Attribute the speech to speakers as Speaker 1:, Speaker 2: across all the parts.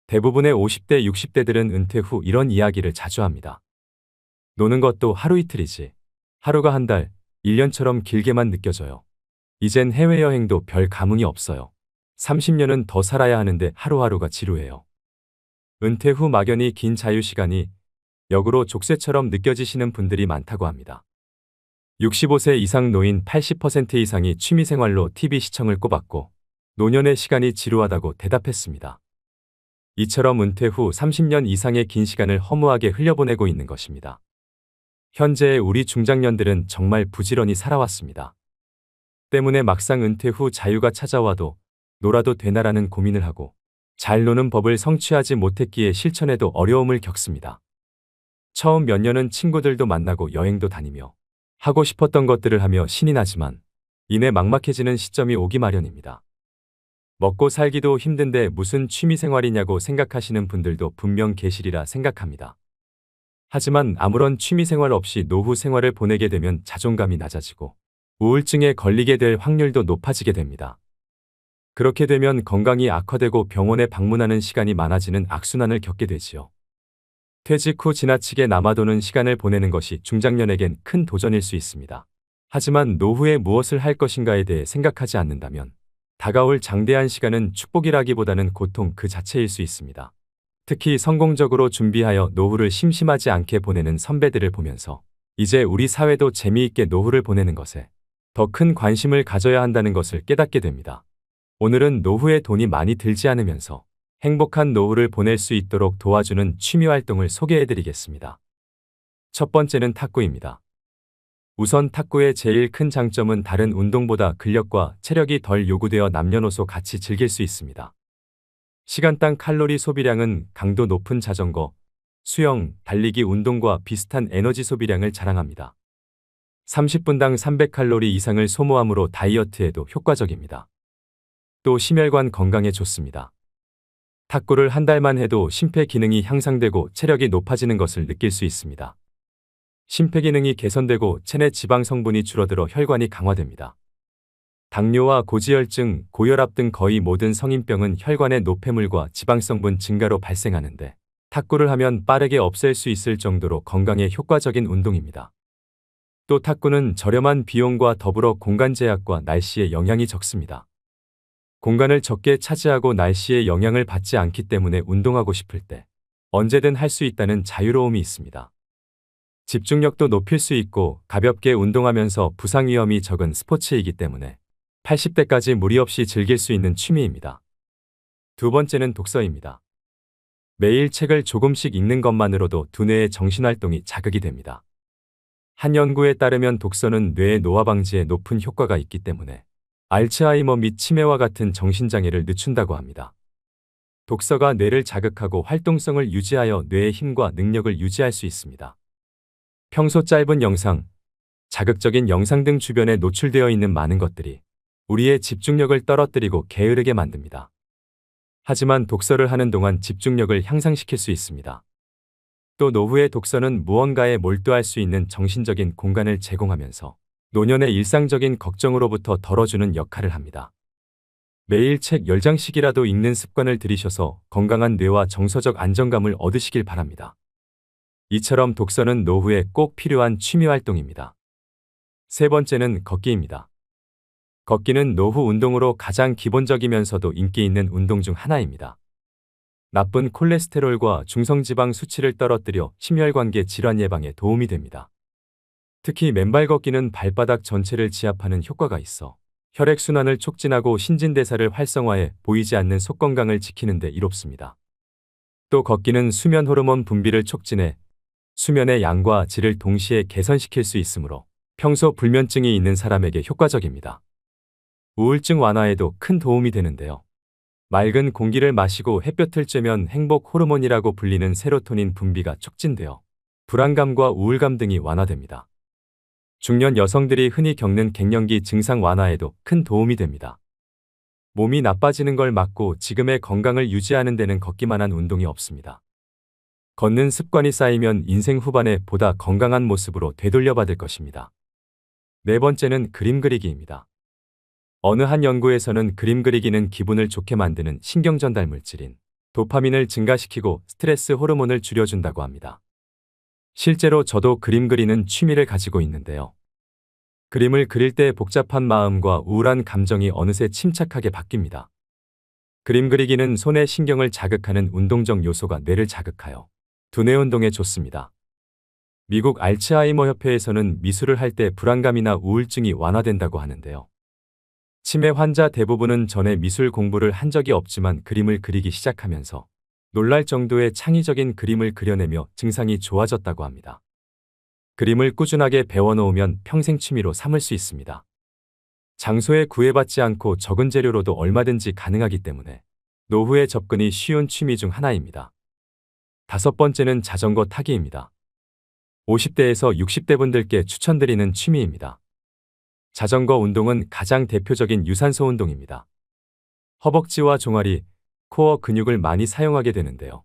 Speaker 1: 대부분의 50대, 60대들은 은퇴 후 이런 이야기를 자주 합니다. 노는 것도 하루 이틀이지. 하루가 한 달, 1년처럼 길게만 느껴져요. 이젠 해외여행도 별 감흥이 없어요. 30년은 더 살아야 하는데 하루하루가 지루해요. 은퇴 후 막연히 긴 자유시간이 역으로 족쇄처럼 느껴지시는 분들이 많다고 합니다. 65세 이상 노인 80% 이상이 취미생활로 TV 시청을 꼽았고 노년의 시간이 지루하다고 대답했습니다. 이처럼 은퇴 후 30년 이상의 긴 시간을 허무하게 흘려보내고 있는 것입니다. 현재의 우리 중장년들은 정말 부지런히 살아왔습니다. 때문에 막상 은퇴 후 자유가 찾아와도 놀아도 되나라는 고민을 하고 잘 노는 법을 성취하지 못했기에 실천에도 어려움을 겪습니다. 처음 몇 년은 친구들도 만나고 여행도 다니며 하고 싶었던 것들을 하며 신이 나지만 이내 막막해지는 시점이 오기 마련입니다. 먹고 살기도 힘든데 무슨 취미생활이냐고 생각하시는 분들도 분명 계시리라 생각합니다. 하지만 아무런 취미생활 없이 노후 생활을 보내게 되면 자존감이 낮아지고 우울증에 걸리게 될 확률도 높아지게 됩니다. 그렇게 되면 건강이 악화되고 병원에 방문하는 시간이 많아지는 악순환을 겪게 되지요. 퇴직 후 지나치게 남아도는 시간을 보내는 것이 중장년에겐 큰 도전일 수 있습니다. 하지만 노후에 무엇을 할 것인가에 대해 생각하지 않는다면 다가올 장대한 시간은 축복이라기보다는 고통 그 자체일 수 있습니다. 특히 성공적으로 준비하여 노후를 심심하지 않게 보내는 선배들을 보면서 이제 우리 사회도 재미있게 노후를 보내는 것에 더 큰 관심을 가져야 한다는 것을 깨닫게 됩니다. 오늘은 노후에 돈이 많이 들지 않으면서 행복한 노후를 보낼 수 있도록 도와주는 취미활동을 소개해드리겠습니다. 첫 번째는 탁구입니다. 우선 탁구의 제일 큰 장점은 다른 운동보다 근력과 체력이 덜 요구되어 남녀노소 같이 즐길 수 있습니다. 시간당 칼로리 소비량은 강도 높은 자전거, 수영, 달리기 운동과 비슷한 에너지 소비량을 자랑합니다. 30분당 300칼로리 이상을 소모하므로 다이어트에도 효과적입니다. 또 심혈관 건강에 좋습니다. 탁구를 한 달만 해도 심폐기능이 향상되고 체력이 높아지는 것을 느낄 수 있습니다. 심폐기능이 개선되고 체내 지방 성분이 줄어들어 혈관이 강화됩니다. 당뇨와 고지혈증, 고혈압 등 거의 모든 성인병은 혈관의 노폐물과 지방성분 증가로 발생하는데 탁구를 하면 빠르게 없앨 수 있을 정도로 건강에 효과적인 운동입니다. 또 탁구는 저렴한 비용과 더불어 공간 제약과 날씨의 영향이 적습니다. 공간을 적게 차지하고 날씨의 영향을 받지 않기 때문에 운동하고 싶을 때 언제든 할 수 있다는 자유로움이 있습니다. 집중력도 높일 수 있고 가볍게 운동하면서 부상 위험이 적은 스포츠이기 때문에 80대까지 무리 없이 즐길 수 있는 취미입니다. 두 번째는 독서입니다. 매일 책을 조금씩 읽는 것만으로도 두뇌의 정신활동이 자극이 됩니다. 한 연구에 따르면 독서는 뇌의 노화 방지에 높은 효과가 있기 때문에 알츠하이머 및 치매와 같은 정신장애를 늦춘다고 합니다. 독서가 뇌를 자극하고 활동성을 유지하여 뇌의 힘과 능력을 유지할 수 있습니다. 평소 짧은 영상, 자극적인 영상 등 주변에 노출되어 있는 많은 것들이 우리의 집중력을 떨어뜨리고 게으르게 만듭니다. 하지만 독서를 하는 동안 집중력을 향상시킬 수 있습니다. 또 노후의 독서는 무언가에 몰두할 수 있는 정신적인 공간을 제공하면서 노년의 일상적인 걱정으로부터 덜어주는 역할을 합니다. 매일 책 10장씩이라도 읽는 습관을 들이셔서 건강한 뇌와 정서적 안정감을 얻으시길 바랍니다. 이처럼 독서는 노후에 꼭 필요한 취미활동입니다. 세 번째는 걷기입니다. 걷기는 노후 운동으로 가장 기본적이면서도 인기 있는 운동 중 하나입니다. 나쁜 콜레스테롤과 중성지방 수치를 떨어뜨려 심혈관계 질환 예방에 도움이 됩니다. 특히 맨발 걷기는 발바닥 전체를 지압하는 효과가 있어 혈액순환을 촉진하고 신진대사를 활성화해 보이지 않는 속 건강을 지키는 데 이롭습니다. 또 걷기는 수면 호르몬 분비를 촉진해 수면의 양과 질을 동시에 개선시킬 수 있으므로 평소 불면증이 있는 사람에게 효과적입니다. 우울증 완화에도 큰 도움이 되는데요. 맑은 공기를 마시고 햇볕을 쬐면 행복 호르몬이라고 불리는 세로토닌 분비가 촉진되어 불안감과 우울감 등이 완화됩니다. 중년 여성들이 흔히 겪는 갱년기 증상 완화에도 큰 도움이 됩니다. 몸이 나빠지는 걸 막고 지금의 건강을 유지하는 데는 걷기만한 운동이 없습니다. 걷는 습관이 쌓이면 인생 후반에 보다 건강한 모습으로 되돌려받을 것입니다. 네 번째는 그림 그리기입니다. 어느 한 연구에서는 그림 그리기는 기분을 좋게 만드는 신경전달 물질인 도파민을 증가시키고 스트레스 호르몬을 줄여준다고 합니다. 실제로 저도 그림 그리는 취미를 가지고 있는데요. 그림을 그릴 때 복잡한 마음과 우울한 감정이 어느새 침착하게 바뀝니다. 그림 그리기는 손의 신경을 자극하는 운동적 요소가 뇌를 자극하여 두뇌 운동에 좋습니다. 미국 알츠하이머 협회에서는 미술을 할 때 불안감이나 우울증이 완화된다고 하는데요. 치매 환자 대부분은 전에 미술 공부를 한 적이 없지만 그림을 그리기 시작하면서 놀랄 정도의 창의적인 그림을 그려내며 증상이 좋아졌다고 합니다. 그림을 꾸준하게 배워놓으면 평생 취미로 삼을 수 있습니다. 장소에 구애받지 않고 적은 재료로도 얼마든지 가능하기 때문에 노후에 접근이 쉬운 취미 중 하나입니다. 5번째는 자전거 타기입니다. 50대에서 60대 분들께 추천드리는 취미입니다. 자전거 운동은 가장 대표적인 유산소 운동입니다. 허벅지와 종아리, 코어 근육을 많이 사용하게 되는데요.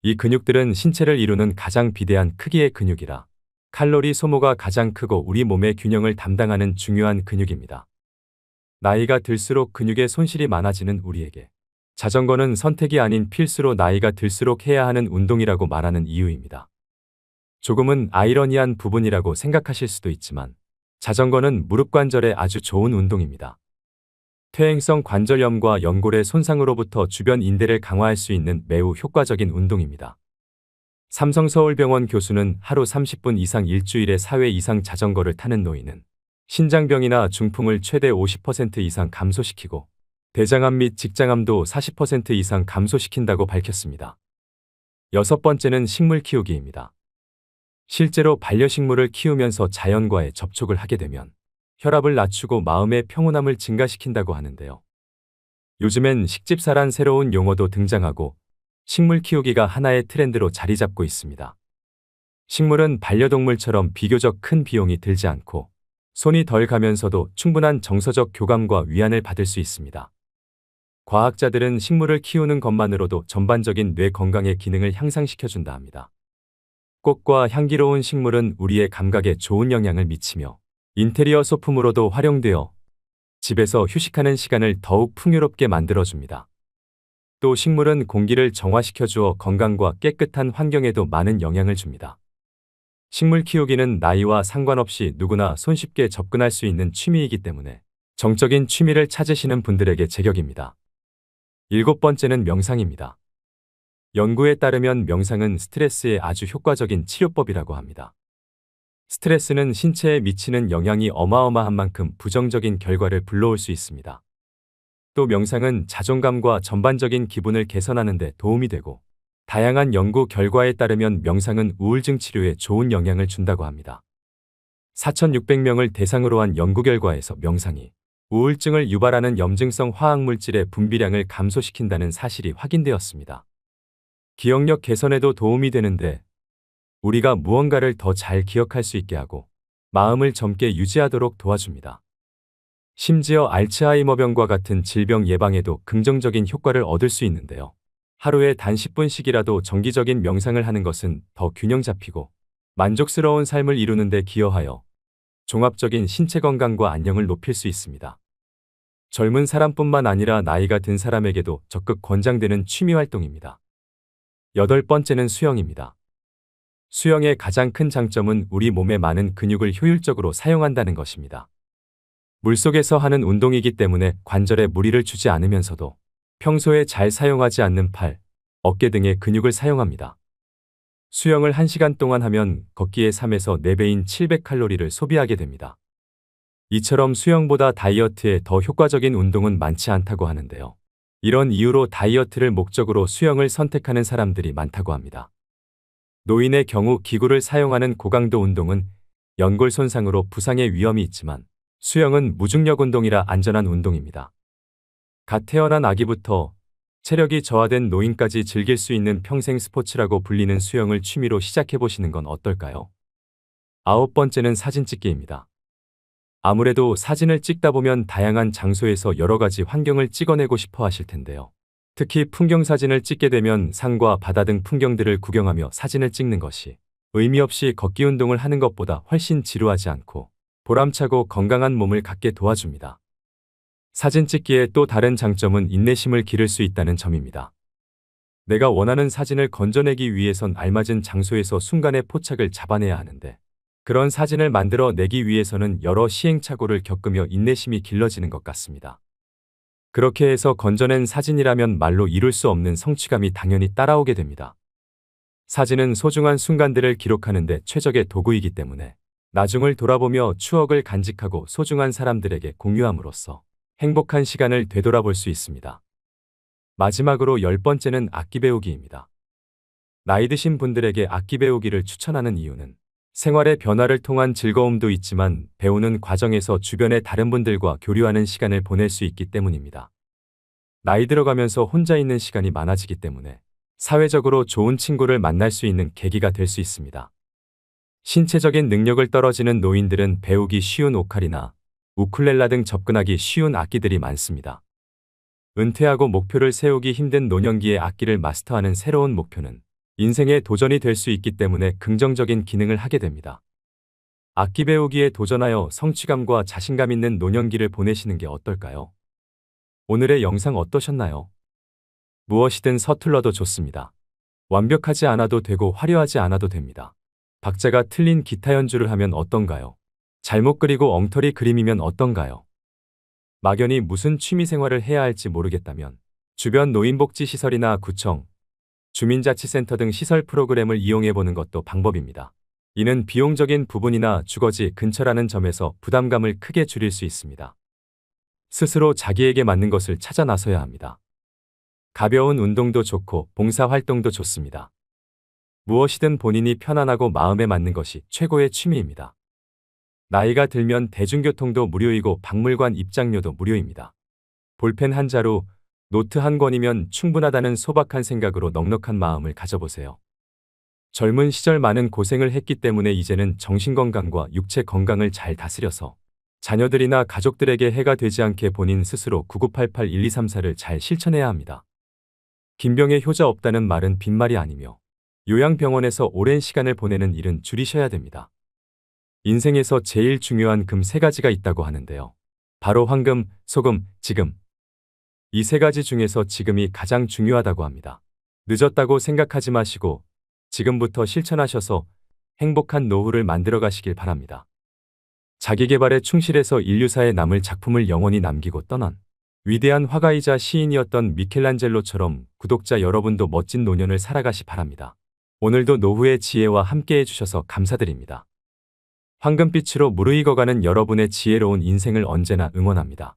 Speaker 1: 이 근육들은 신체를 이루는 가장 비대한 크기의 근육이라 칼로리 소모가 가장 크고 우리 몸의 균형을 담당하는 중요한 근육입니다. 나이가 들수록 근육의 손실이 많아지는 우리에게 자전거는 선택이 아닌 필수로 나이가 들수록 해야 하는 운동이라고 말하는 이유입니다. 조금은 아이러니한 부분이라고 생각하실 수도 있지만 자전거는 무릎 관절에 아주 좋은 운동입니다. 퇴행성 관절염과 연골의 손상으로부터 주변 인대를 강화할 수 있는 매우 효과적인 운동입니다. 삼성서울병원 교수는 하루 30분 이상 일주일에 4회 이상 자전거를 타는 노인은 신장병이나 중풍을 최대 50% 이상 감소시키고 대장암 및 직장암도 40% 이상 감소시킨다고 밝혔습니다. 6번째는 식물 키우기입니다. 실제로 반려식물을 키우면서 자연과의 접촉을 하게 되면 혈압을 낮추고 마음의 평온함을 증가시킨다고 하는데요. 요즘엔 식집사란 새로운 용어도 등장하고 식물 키우기가 하나의 트렌드로 자리 잡고 있습니다. 식물은 반려동물처럼 비교적 큰 비용이 들지 않고 손이 덜 가면서도 충분한 정서적 교감과 위안을 받을 수 있습니다. 과학자들은 식물을 키우는 것만으로도 전반적인 뇌 건강의 기능을 향상시켜준다 합니다. 꽃과 향기로운 식물은 우리의 감각에 좋은 영향을 미치며 인테리어 소품으로도 활용되어 집에서 휴식하는 시간을 더욱 풍요롭게 만들어줍니다. 또 식물은 공기를 정화시켜주어 건강과 깨끗한 환경에도 많은 영향을 줍니다. 식물 키우기는 나이와 상관없이 누구나 손쉽게 접근할 수 있는 취미이기 때문에 정적인 취미를 찾으시는 분들에게 제격입니다. 7번째는 명상입니다. 연구에 따르면 명상은 스트레스에 아주 효과적인 치료법이라고 합니다. 스트레스는 신체에 미치는 영향이 어마어마한 만큼 부정적인 결과를 불러올 수 있습니다. 또 명상은 자존감과 전반적인 기분을 개선하는 데 도움이 되고 다양한 연구 결과에 따르면 명상은 우울증 치료에 좋은 영향을 준다고 합니다. 4,600명을 대상으로 한 연구 결과에서 명상이 우울증을 유발하는 염증성 화학물질의 분비량을 감소시킨다는 사실이 확인되었습니다. 기억력 개선에도 도움이 되는데 우리가 무언가를 더 잘 기억할 수 있게 하고 마음을 젊게 유지하도록 도와줍니다. 심지어 알츠하이머병과 같은 질병 예방에도 긍정적인 효과를 얻을 수 있는데요. 하루에 단 10분씩이라도 정기적인 명상을 하는 것은 더 균형 잡히고 만족스러운 삶을 이루는 데 기여하여 종합적인 신체 건강과 안녕을 높일 수 있습니다. 젊은 사람뿐만 아니라 나이가 든 사람에게도 적극 권장되는 취미 활동입니다. 8번째는 수영입니다. 수영의 가장 큰 장점은 우리 몸의 많은 근육을 효율적으로 사용한다는 것입니다. 물속에서 하는 운동이기 때문에 관절에 무리를 주지 않으면서도 평소에 잘 사용하지 않는 팔, 어깨 등의 근육을 사용합니다. 수영을 1시간 동안 하면 걷기의 3에서 4배인 700칼로리를 소비하게 됩니다. 이처럼 수영보다 다이어트에 더 효과적인 운동은 많지 않다고 하는데요. 이런 이유로 다이어트를 목적으로 수영을 선택하는 사람들이 많다고 합니다. 노인의 경우 기구를 사용하는 고강도 운동은 연골 손상으로 부상의 위험이 있지만 수영은 무중력 운동이라 안전한 운동입니다. 갓 태어난 아기부터 체력이 저하된 노인까지 즐길 수 있는 평생 스포츠라고 불리는 수영을 취미로 시작해보시는 건 어떨까요? 9번째는 사진 찍기입니다. 아무래도 사진을 찍다 보면 다양한 장소에서 여러 가지 환경을 찍어내고 싶어 하실 텐데요. 특히 풍경 사진을 찍게 되면 산과 바다 등 풍경들을 구경하며 사진을 찍는 것이 의미 없이 걷기 운동을 하는 것보다 훨씬 지루하지 않고 보람차고 건강한 몸을 갖게 도와줍니다. 사진 찍기의 또 다른 장점은 인내심을 기를 수 있다는 점입니다. 내가 원하는 사진을 건져내기 위해선 알맞은 장소에서 순간의 포착을 잡아내야 하는데 그런 사진을 만들어 내기 위해서는 여러 시행착오를 겪으며 인내심이 길러지는 것 같습니다. 그렇게 해서 건져낸 사진이라면 말로 이룰 수 없는 성취감이 당연히 따라오게 됩니다. 사진은 소중한 순간들을 기록하는데 최적의 도구이기 때문에 나중을 돌아보며 추억을 간직하고 소중한 사람들에게 공유함으로써 행복한 시간을 되돌아볼 수 있습니다. 마지막으로 10번째는 악기 배우기입니다. 나이 드신 분들에게 악기 배우기를 추천하는 이유는 생활의 변화를 통한 즐거움도 있지만 배우는 과정에서 주변의 다른 분들과 교류하는 시간을 보낼 수 있기 때문입니다. 나이 들어가면서 혼자 있는 시간이 많아지기 때문에 사회적으로 좋은 친구를 만날 수 있는 계기가 될 수 있습니다. 신체적인 능력을 떨어지는 노인들은 배우기 쉬운 오카리나, 우쿨렐라 등 접근하기 쉬운 악기들이 많습니다. 은퇴하고 목표를 세우기 힘든 노년기에 악기를 마스터하는 새로운 목표는 인생의 도전이 될 수 있기 때문에 긍정적인 기능을 하게 됩니다. 악기 배우기에 도전하여 성취감과 자신감 있는 노년기를 보내시는 게 어떨까요? 오늘의 영상 어떠셨나요? 무엇이든 서툴러도 좋습니다. 완벽하지 않아도 되고 화려하지 않아도 됩니다. 박자가 틀린 기타 연주를 하면 어떤가요? 잘못 그리고 엉터리 그림이면 어떤가요? 막연히 무슨 취미 생활을 해야 할지 모르겠다면 주변 노인복지시설이나 구청, 주민자치센터 등 시설 프로그램을 이용해보는 것도 방법입니다. 이는 비용적인 부분이나 주거지 근처라는 점에서 부담감을 크게 줄일 수 있습니다. 스스로 자기에게 맞는 것을 찾아 나서야 합니다. 가벼운 운동도 좋고 봉사활동도 좋습니다. 무엇이든 본인이 편안하고 마음에 맞는 것이 최고의 취미입니다. 나이가 들면 대중교통도 무료이고 박물관 입장료도 무료입니다. 볼펜 한 자루, 노트 한 권이면 충분하다는 소박한 생각으로 넉넉한 마음을 가져보세요. 젊은 시절 많은 고생을 했기 때문에 이제는 정신건강과 육체 건강을 잘 다스려서 자녀들이나 가족들에게 해가 되지 않게 본인 스스로 9988-1234를 잘 실천해야 합니다. 김병에 효자 없다는 말은 빈말이 아니며 요양병원에서 오랜 시간을 보내는 일은 줄이셔야 됩니다. 인생에서 제일 중요한 금 3가지가 있다고 하는데요. 바로 황금, 소금, 지금. 이 3가지 중에서 지금이 가장 중요하다고 합니다. 늦었다고 생각하지 마시고 지금부터 실천하셔서 행복한 노후를 만들어 가시길 바랍니다. 자기계발에 충실해서 인류사에 남을 작품을 영원히 남기고 떠난 위대한 화가이자 시인이었던 미켈란젤로처럼 구독자 여러분도 멋진 노년을 살아가시 바랍니다. 오늘도 노후의 지혜와 함께해 주셔서 감사드립니다. 황금빛으로 무르익어가는 여러분의 지혜로운 인생을 언제나 응원합니다.